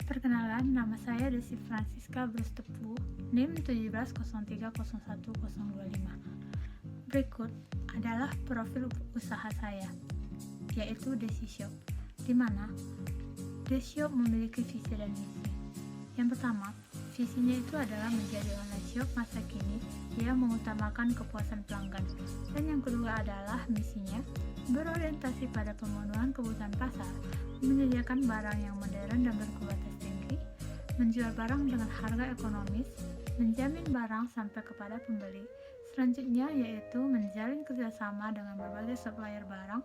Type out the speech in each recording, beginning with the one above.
Perkenalkan, nama saya Desi Francisca Brustepu, NIM 1703011025. Berikut adalah profil usaha saya, yaitu Desi Shop, di mana Desi Shop memiliki visi dan misi. Yang pertama, visinya itu adalah menjadi online shop masa kini yang mengutamakan kepuasan pelanggan. Dan yang kedua adalah misinya berorientasi pada pemenuhan kebutuhan pasar, menyediakan barang yang modern dan berkualitas tinggi, menjual barang dengan harga ekonomis, menjamin barang sampai kepada pembeli. Selanjutnya yaitu menjalin kerjasama dengan berbagai supplier barang,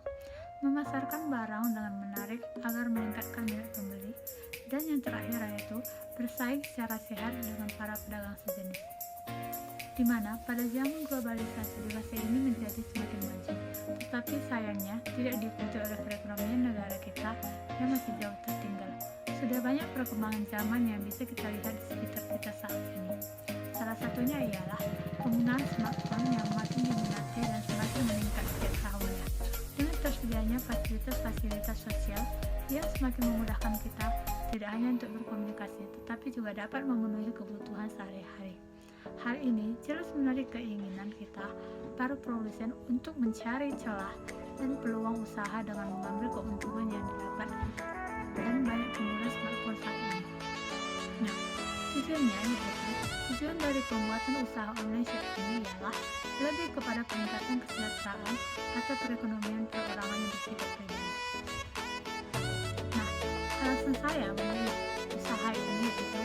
memasarkan barang dengan menarik agar meningkatkan minat pembeli, dan yang terakhir yaitu bersaing secara sehat dengan para pedagang sejenis. Di mana pada zaman globalisasi di masa ini menjadi semakin maju, tetapi sayangnya tidak diikuti oleh perekonomian negara kita yang masih jauh tertinggal. Sudah banyak perkembangan zaman yang bisa kita lihat di sekitar kita saat ini. Salah satunya ialah penggunaan smartphone yang makin diminati dan semakin meningkat setiap tahunnya. Dengan tersedianya fasilitas-fasilitas sosial yang semakin memudahkan kita tidak hanya untuk berkomunikasi, tetapi juga dapat memenuhi kebutuhan sehari-hari. Hal ini jelas menarik keinginan kita, para produsen, untuk mencari celah dan peluang usaha dengan mengambil keuntungan yang didapat dan banyak pengguna smartphone saat ini. Nah, tujuan dari pembuatan usaha online shop ini ialah lebih kepada peningkatan kesejahteraan atau perekonomian perorangan yang bersifat pribadi. Nah, alasan saya memilih usaha ini itu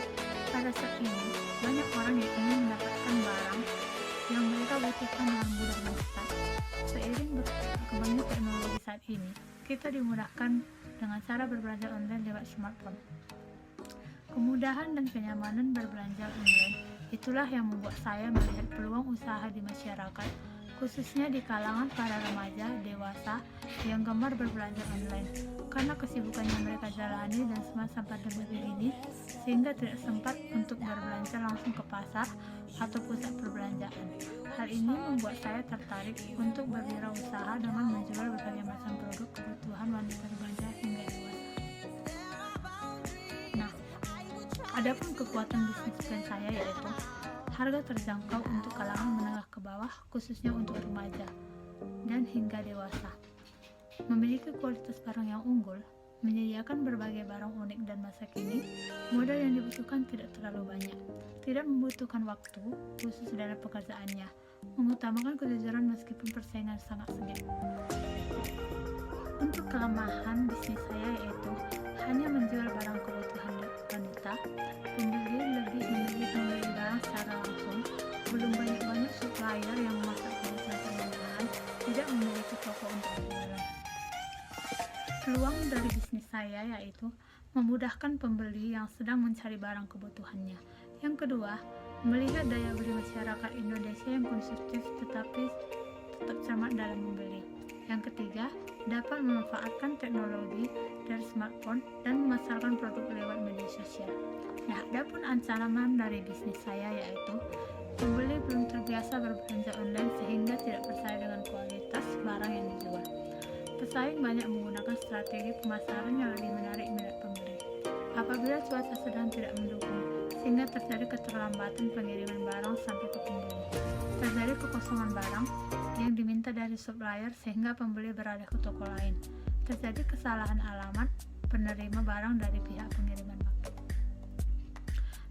pada saat ini banyak orang yang ingin mendapatkan barang yang mereka butuhkan dengan mudah dan cepat. Seiring berkembangnya teknologi saat ini, kita dimudahkan dengan cara berbelanja online lewat smartphone. Kemudahan dan kenyamanan berbelanja online itulah yang membuat saya melihat peluang usaha di masyarakat, khususnya di kalangan para remaja, dewasa yang gemar berbelanja online. Karena kesibukannya mereka jalani dan semasa pandemi ini, sehingga tidak sempat untuk berbelanja langsung ke pasar atau pusat perbelanjaan. Hal ini membuat saya tertarik untuk berwirausaha dengan menjual berbagai macam produk kebutuhan wanita remaja hingga dewasa. Nah, adapun kekuatan bisnis plan saya yaitu harga terjangkau untuk kalangan menengah ke bawah, khususnya untuk remaja dan hingga dewasa. Memiliki kualitas barang yang unggul, menyediakan berbagai barang unik dan masa kini, modal yang dibutuhkan tidak terlalu banyak, tidak membutuhkan waktu, khusus dalam pekerjaannya, mengutamakan kejujuran meskipun persaingan sangat sengit. Untuk kelemahan bisnis saya yaitu hanya menjual barang kebutuhan wanita, pembeli lebih memilih membeli barang secara langsung, belum banyak supplier yang memasak kebutuhan permintaan, tidak memiliki toko untuk berjualan. Peluang dari bisnis saya yaitu memudahkan pembeli yang sedang mencari barang kebutuhannya. Yang kedua, melihat daya beli masyarakat Indonesia yang konsumtif tetapi tetap cermat dalam membeli. Yang ketiga, dapat memanfaatkan teknologi dari smartphone dan memasarkan produk lewat media sosial. Nah, adapun ancaman dari bisnis saya yaitu pembeli belum terbiasa berbelanja online sehingga tidak percaya dengan kualitas barang yang dijual. Pesaing banyak menggunakan strategi pemasaran yang lebih menarik minat pembeli. Apabila cuaca sedang tidak mendukung, sehingga terjadi keterlambatan pengiriman barang sampai ke pembeli. Terjadi kekosongan barang yang diminta dari supplier sehingga pembeli beralih ke toko lain. Terjadi kesalahan alamat penerima barang dari pihak pengiriman paket.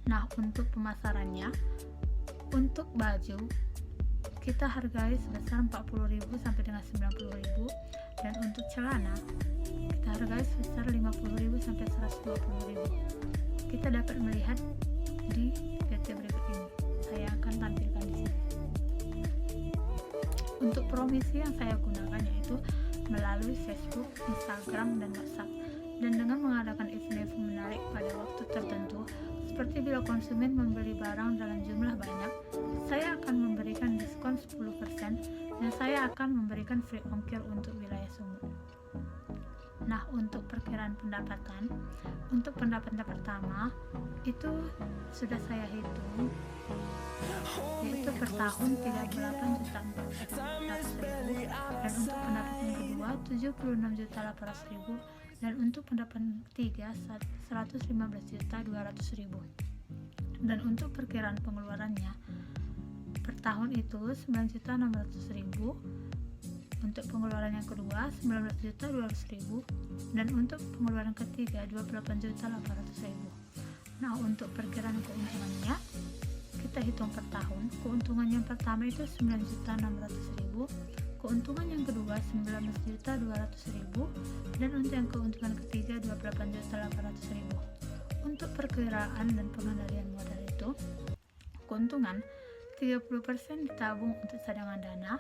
Nah, untuk pemasarannya, untuk baju kita hargai sebesar 40.000 sampai dengan 90.000, dan untuk celana kita hargai sebesar 50.000 sampai 120.000. Kita dapat melihat di PT berikut ini. Saya akan tampilkan di sini. Untuk promisi yang saya gunakan yaitu melalui Facebook, Instagram, dan WhatsApp, dan dengan mengadakan event-event menarik pada waktu tertentu. Seperti bila konsumen membeli barang dalam jumlah banyak, saya akan memberikan diskon 10% dan saya akan memberikan free ongkir untuk wilayah Sumut. Nah, untuk perkiraan pendapatan, untuk pendapatan pertama itu sudah saya hitung, yaitu per tahun 38.400.000, dan untuk pendapatan kedua 76.800.000, Dan untuk pendapatan ketiga 115.200.000. Dan untuk perkiraan pengeluarannya per tahun itu 9.600.000. Untuk pengeluaran yang kedua 19.200.000, dan untuk pengeluaran ketiga 28.800.000. Nah, untuk perkiraan keuntungannya kita hitung per tahun. Keuntungan yang pertama itu 9.600.000, keuntungan yang kedua 19.200.000, dan untuk yang keuntungan ketiga 28.800.000. Untuk perkiraan dan pengendalian modal itu keuntungan 30% ditabung untuk cadangan dana,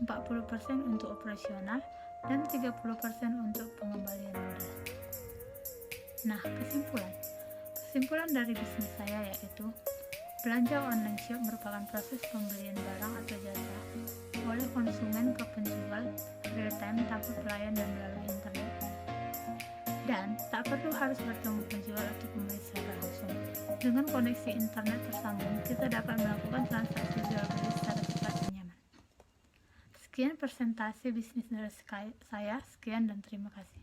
40% untuk operasional, dan 30% untuk pengembalian modal. Nah, kesimpulan dari bisnis saya yaitu belanja online shop merupakan proses pembelian barang atau jasa oleh konsumen ke penjual real time tanpa pelayan dan melalui internet. Dan tak perlu harus bertemu penjual atau pembeli secara langsung. Dengan koneksi internet tersambung, kita dapat melakukan transaksi jual beli secara cepat dan nyaman. Sekian presentasi bisnis dari saya, sekian dan terima kasih.